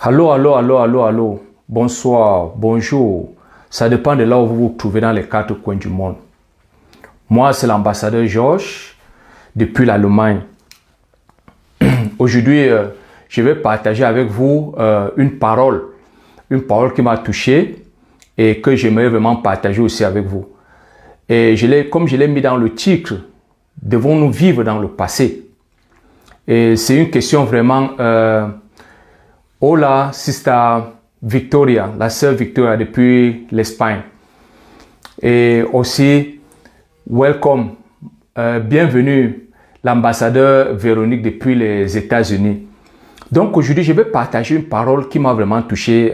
Allô, allô, allô, allô, allô. Bonsoir, bonjour. Ça dépend de là où vous vous trouvez dans les quatre coins du monde. Moi, c'est l'ambassadeur Georges depuis l'Allemagne. Aujourd'hui, je vais partager avec vous une parole qui m'a touché et que j'aimerais vraiment partager aussi avec vous. Et comme je l'ai mis dans le titre, devons-nous vivre dans le passé? Et c'est une question vraiment... Hola, Sister Victoria, la sœur Victoria depuis l'Espagne. Et aussi, welcome, bienvenue, l'ambassadeur Véronique depuis les États-Unis. Donc aujourd'hui, je vais partager une parole qui m'a vraiment touché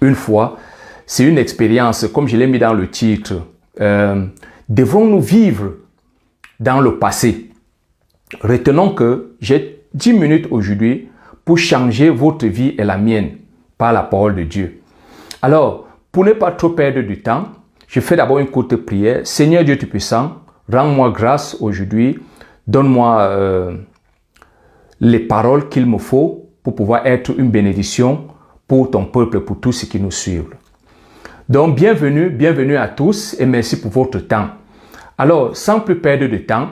une fois. C'est une expérience, comme je l'ai mis dans le titre. Devons-nous vivre dans le passé? Retenons que j'ai 10 minutes aujourd'hui pour changer votre vie et la mienne par la parole de Dieu. Alors, pour ne pas trop perdre du temps, je fais d'abord une courte prière. Seigneur Dieu Tout-Puissant, rends-moi grâce aujourd'hui. Donne-moi les paroles qu'il me faut pour pouvoir être une bénédiction pour ton peuple, pour tous ceux qui nous suivent. Donc, bienvenue à tous et merci pour votre temps. Alors, sans plus perdre de temps,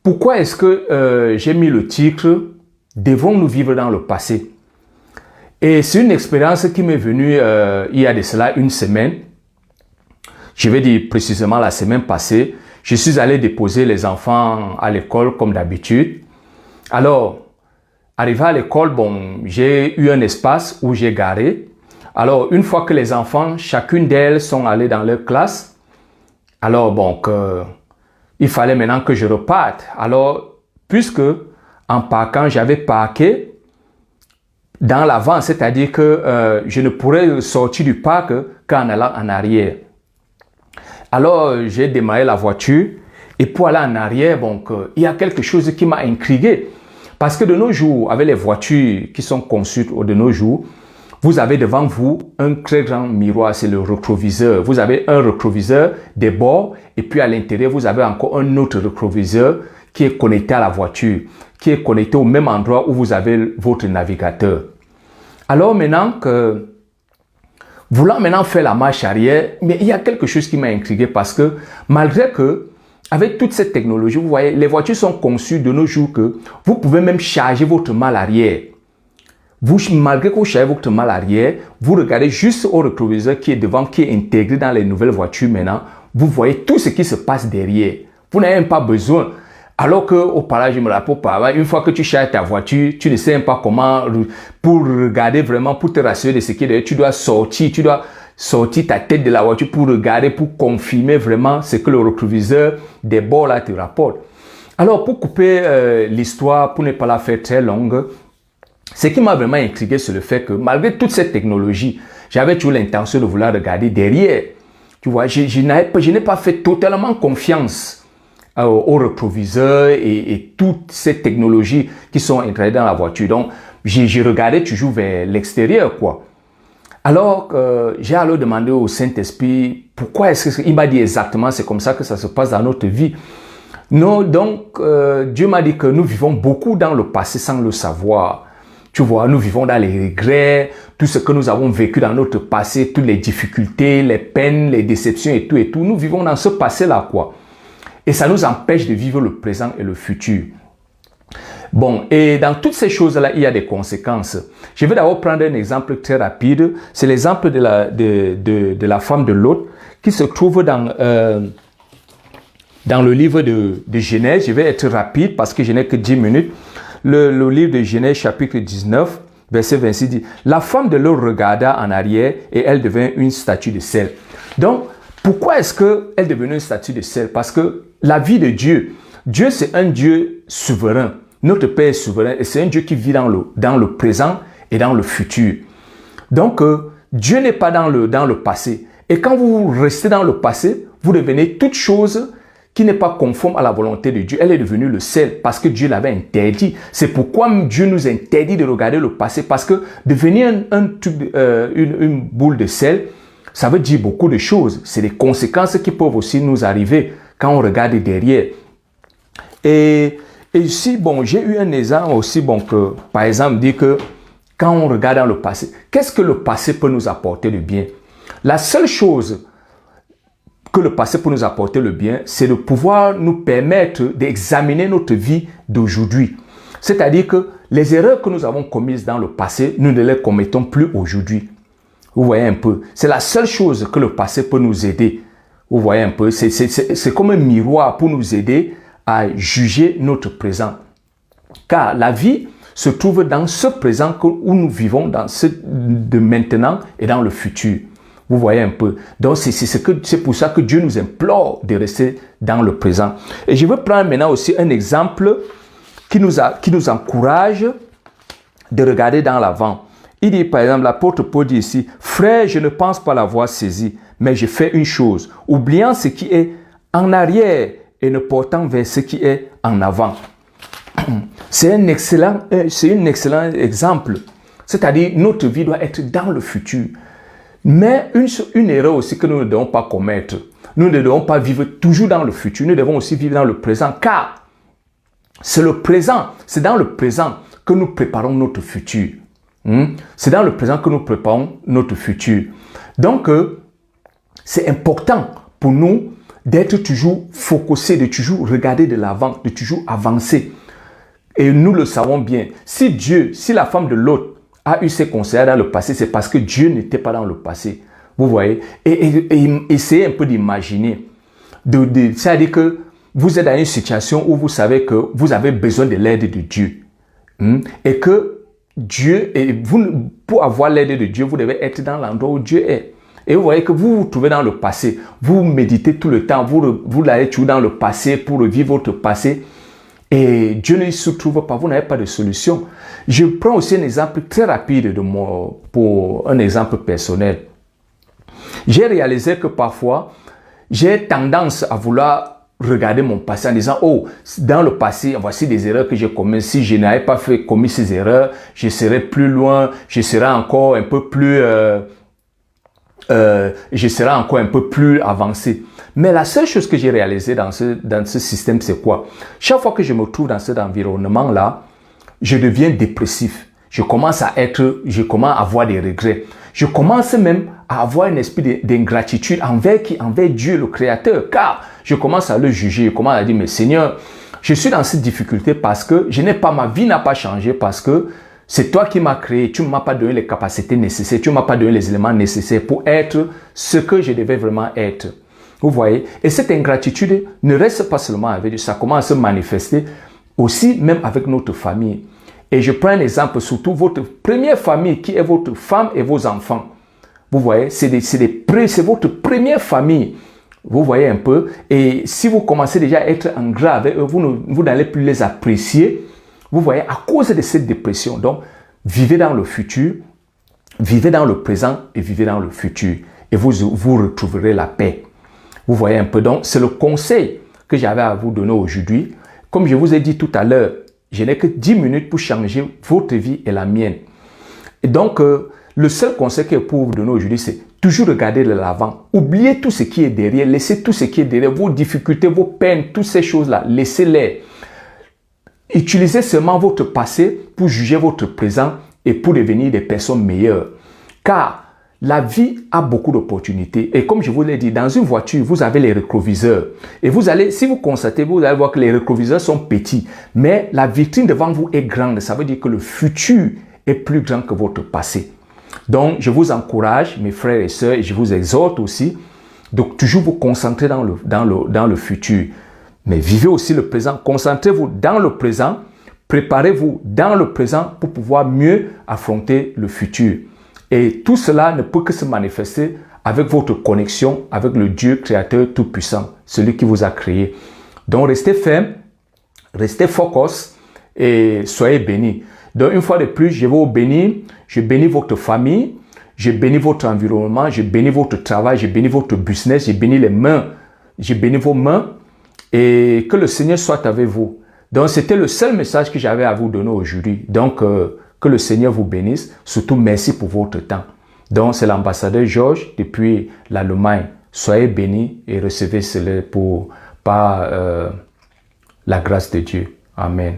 pourquoi est-ce que j'ai mis le titre « Devons-nous vivre dans le passé ?» Et c'est une expérience qui m'est venue il y a de cela une semaine. Je vais dire précisément la semaine passée. Je suis allé déposer les enfants à l'école comme d'habitude. Alors, arrivé à l'école, j'ai eu un espace où j'ai garé. Alors, une fois que les enfants, chacune d'elles sont allées dans leur classe, alors il fallait maintenant que je reparte. Alors, puisque en parquant, j'avais parqué dans l'avant, c'est-à-dire que je ne pourrais sortir du parc qu'en allant en arrière. Alors, j'ai démarré la voiture et pour aller en arrière, il y a quelque chose qui m'a intrigué. Parce que de nos jours, avec les voitures qui sont conçues de nos jours, vous avez devant vous un très grand miroir, c'est le rétroviseur. Vous avez un rétroviseur des bords et puis à l'intérieur, vous avez encore un autre rétroviseur qui est connecté à la voiture, qui est connecté au même endroit où vous avez votre navigateur. Alors maintenant voulant maintenant faire la marche arrière, mais il y a quelque chose qui m'a intrigué parce que malgré que, avec toute cette technologie, vous voyez, les voitures sont conçues de nos jours que vous pouvez même charger votre malle arrière. Malgré que vous chargez votre malle arrière, vous regardez juste au rétroviseur qui est devant, qui est intégré dans les nouvelles voitures maintenant, vous voyez tout ce qui se passe derrière. Vous n'avez même pas besoin. Alors qu'auparavant, je me rappelle, une fois que tu charges ta voiture, tu ne sais même pas comment, pour regarder vraiment, pour te rassurer de ce qui est derrière, tu dois sortir ta tête de la voiture pour regarder, pour confirmer vraiment ce que le rétroviseur des bords là te rapporte. Alors, pour couper l'histoire, pour ne pas la faire très longue, ce qui m'a vraiment intrigué, c'est le fait que malgré toute cette technologie, j'avais toujours l'intention de vouloir regarder derrière. Tu vois, je n'ai pas fait totalement confiance au rétroviseur et toutes ces technologies qui sont intégrées dans la voiture. Donc, j'ai regardé toujours vers l'extérieur, quoi. Alors, j'ai alors demandé au Saint-Esprit, pourquoi est-ce qu'il m'a dit exactement, c'est comme ça que ça se passe dans notre vie. Non, donc, Dieu m'a dit que nous vivons beaucoup dans le passé sans le savoir. Tu vois, nous vivons dans les regrets, tout ce que nous avons vécu dans notre passé, toutes les difficultés, les peines, les déceptions et tout et tout. Nous vivons dans ce passé-là, quoi. Et ça nous empêche de vivre le présent et le futur. Et dans toutes ces choses-là, il y a des conséquences. Je vais d'abord prendre un exemple très rapide. C'est l'exemple de la femme de Lot qui se trouve dans le livre de Genèse. Je vais être rapide parce que je n'ai que 10 minutes. Le livre de Genèse, chapitre 19, verset 26 dit « La femme de Lot regarda en arrière et elle devint une statue de sel. » Donc, pourquoi est-ce qu'elle est devenue une statue de sel? Parce que la vie de Dieu, Dieu c'est un Dieu souverain. Notre Père est souverain et c'est un Dieu qui vit dans le présent et dans le futur. Donc, Dieu n'est pas dans le passé. Et quand vous restez dans le passé, vous devenez toute chose qui n'est pas conforme à la volonté de Dieu. Elle est devenue le sel parce que Dieu l'avait interdit. C'est pourquoi Dieu nous interdit de regarder le passé parce que devenir une boule de sel, ça veut dire beaucoup de choses. C'est des conséquences qui peuvent aussi nous arriver quand on regarde derrière. Et ici, j'ai eu un exemple aussi, que, par exemple, dit que quand on regarde dans le passé, qu'est-ce que le passé peut nous apporter de bien? La seule chose que le passé peut nous apporter le bien, c'est de pouvoir nous permettre d'examiner notre vie d'aujourd'hui. C'est-à-dire que les erreurs que nous avons commises dans le passé, nous ne les commettons plus aujourd'hui. Vous voyez un peu, c'est la seule chose que le passé peut nous aider. Vous voyez un peu, c'est comme un miroir pour nous aider à juger notre présent. Car la vie se trouve dans ce présent où nous vivons, dans ce de maintenant et dans le futur. Vous voyez un peu. Donc, c'est pour ça que Dieu nous implore de rester dans le présent. Et je veux prendre maintenant aussi un exemple qui nous encourage de regarder dans l'avant. Il dit, par exemple, l'apôtre Paul dit ici, « Frère, je ne pense pas l'avoir saisi, mais je fais une chose, oubliant ce qui est en arrière et ne portant vers ce qui est en avant. » C'est un excellent exemple. C'est-à-dire, notre vie doit être dans le futur. Mais une erreur aussi que nous ne devons pas commettre. Nous ne devons pas vivre toujours dans le futur. Nous devons aussi vivre dans le présent. Car c'est le présent. C'est dans le présent que nous préparons notre futur. C'est dans le présent que nous préparons notre futur. Donc, c'est important pour nous d'être toujours focusés, de toujours regarder de l'avant, de toujours avancer. Et nous le savons bien. Si la femme de Lot a eu ses conseils dans le passé, c'est parce que Dieu n'était pas dans le passé. Vous voyez? Et essayez un peu d'imaginer. C'est-à-dire que vous êtes dans une situation où vous savez que vous avez besoin de l'aide de Dieu. Et que Dieu, pour avoir l'aide de Dieu, vous devez être dans l'endroit où Dieu est. Et vous voyez que vous vous trouvez dans le passé. Vous méditez tout le temps. Vous allez toujours dans le passé pour revivre votre passé. Et Dieu ne se trouve pas, vous n'avez pas de solution. Je prends aussi un exemple très rapide pour un exemple personnel. J'ai réalisé que parfois, j'ai tendance à vouloir regarder mon passé en disant, oh, dans le passé, voici des erreurs que j'ai commises. Si je n'avais pas commis ces erreurs, je serais plus loin, je serais encore un peu plus avancé. Mais la seule chose que j'ai réalisée dans ce système, c'est quoi? Chaque fois que je me trouve dans cet environnement-là, je deviens dépressif. Je commence à avoir des regrets. Je commence même à avoir un esprit d'ingratitude envers Dieu, le Créateur. Car je commence à le juger. Je commence à dire, mais Seigneur, je suis dans cette difficulté parce que ma vie n'a pas changé, parce que c'est toi qui m'as créé. Tu ne m'as pas donné les capacités nécessaires. Tu ne m'as pas donné les éléments nécessaires pour être ce que je devais vraiment être. Vous voyez? Et cette ingratitude ne reste pas seulement avec Dieu. Ça commence à se manifester aussi même avec notre famille. Et je prends un exemple, surtout votre première famille qui est votre femme et vos enfants. Vous voyez? C'est votre première famille. Vous voyez un peu? Et si vous commencez déjà à être ingrat avec eux, vous n'allez plus les apprécier. Vous voyez, à cause de cette dépression. Donc, vivez dans le futur, vivez dans le présent et vivez dans le futur. Et vous retrouverez la paix. Vous voyez un peu. Donc, c'est le conseil que j'avais à vous donner aujourd'hui. Comme je vous ai dit tout à l'heure, je n'ai que 10 minutes pour changer votre vie et la mienne. Et donc, le seul conseil que je peux vous donner aujourd'hui, c'est toujours regarder de l'avant. Oubliez tout ce qui est derrière. Laissez tout ce qui est derrière. Vos difficultés, vos peines, toutes ces choses-là, laissez-les. Utilisez seulement votre passé pour juger votre présent et pour devenir des personnes meilleures. Car la vie a beaucoup d'opportunités. Et comme je vous l'ai dit, dans une voiture, vous avez les rétroviseurs. Et si vous constatez, vous allez voir que les rétroviseurs sont petits. Mais la vitrine devant vous est grande. Ça veut dire que le futur est plus grand que votre passé. Donc, je vous encourage, mes frères et sœurs, et je vous exhorte aussi, de toujours vous concentrer dans le futur. Mais vivez aussi le présent. Concentrez-vous dans le présent. Préparez-vous dans le présent pour pouvoir mieux affronter le futur. Et tout cela ne peut que se manifester avec votre connexion avec le Dieu créateur tout-puissant, celui qui vous a créé. Donc, restez ferme, restez focus et soyez bénis. Donc, une fois de plus, je vais vous bénir. Je bénis votre famille, je bénis votre environnement, je bénis votre travail, je bénis votre business, je bénis les mains, je bénis vos mains. Et que le Seigneur soit avec vous. Donc, c'était le seul message que j'avais à vous donner aujourd'hui. Donc, que le Seigneur vous bénisse. Surtout, merci pour votre temps. Donc, c'est l'ambassadeur Georges depuis l'Allemagne. Soyez bénis et recevez cela par la grâce de Dieu. Amen.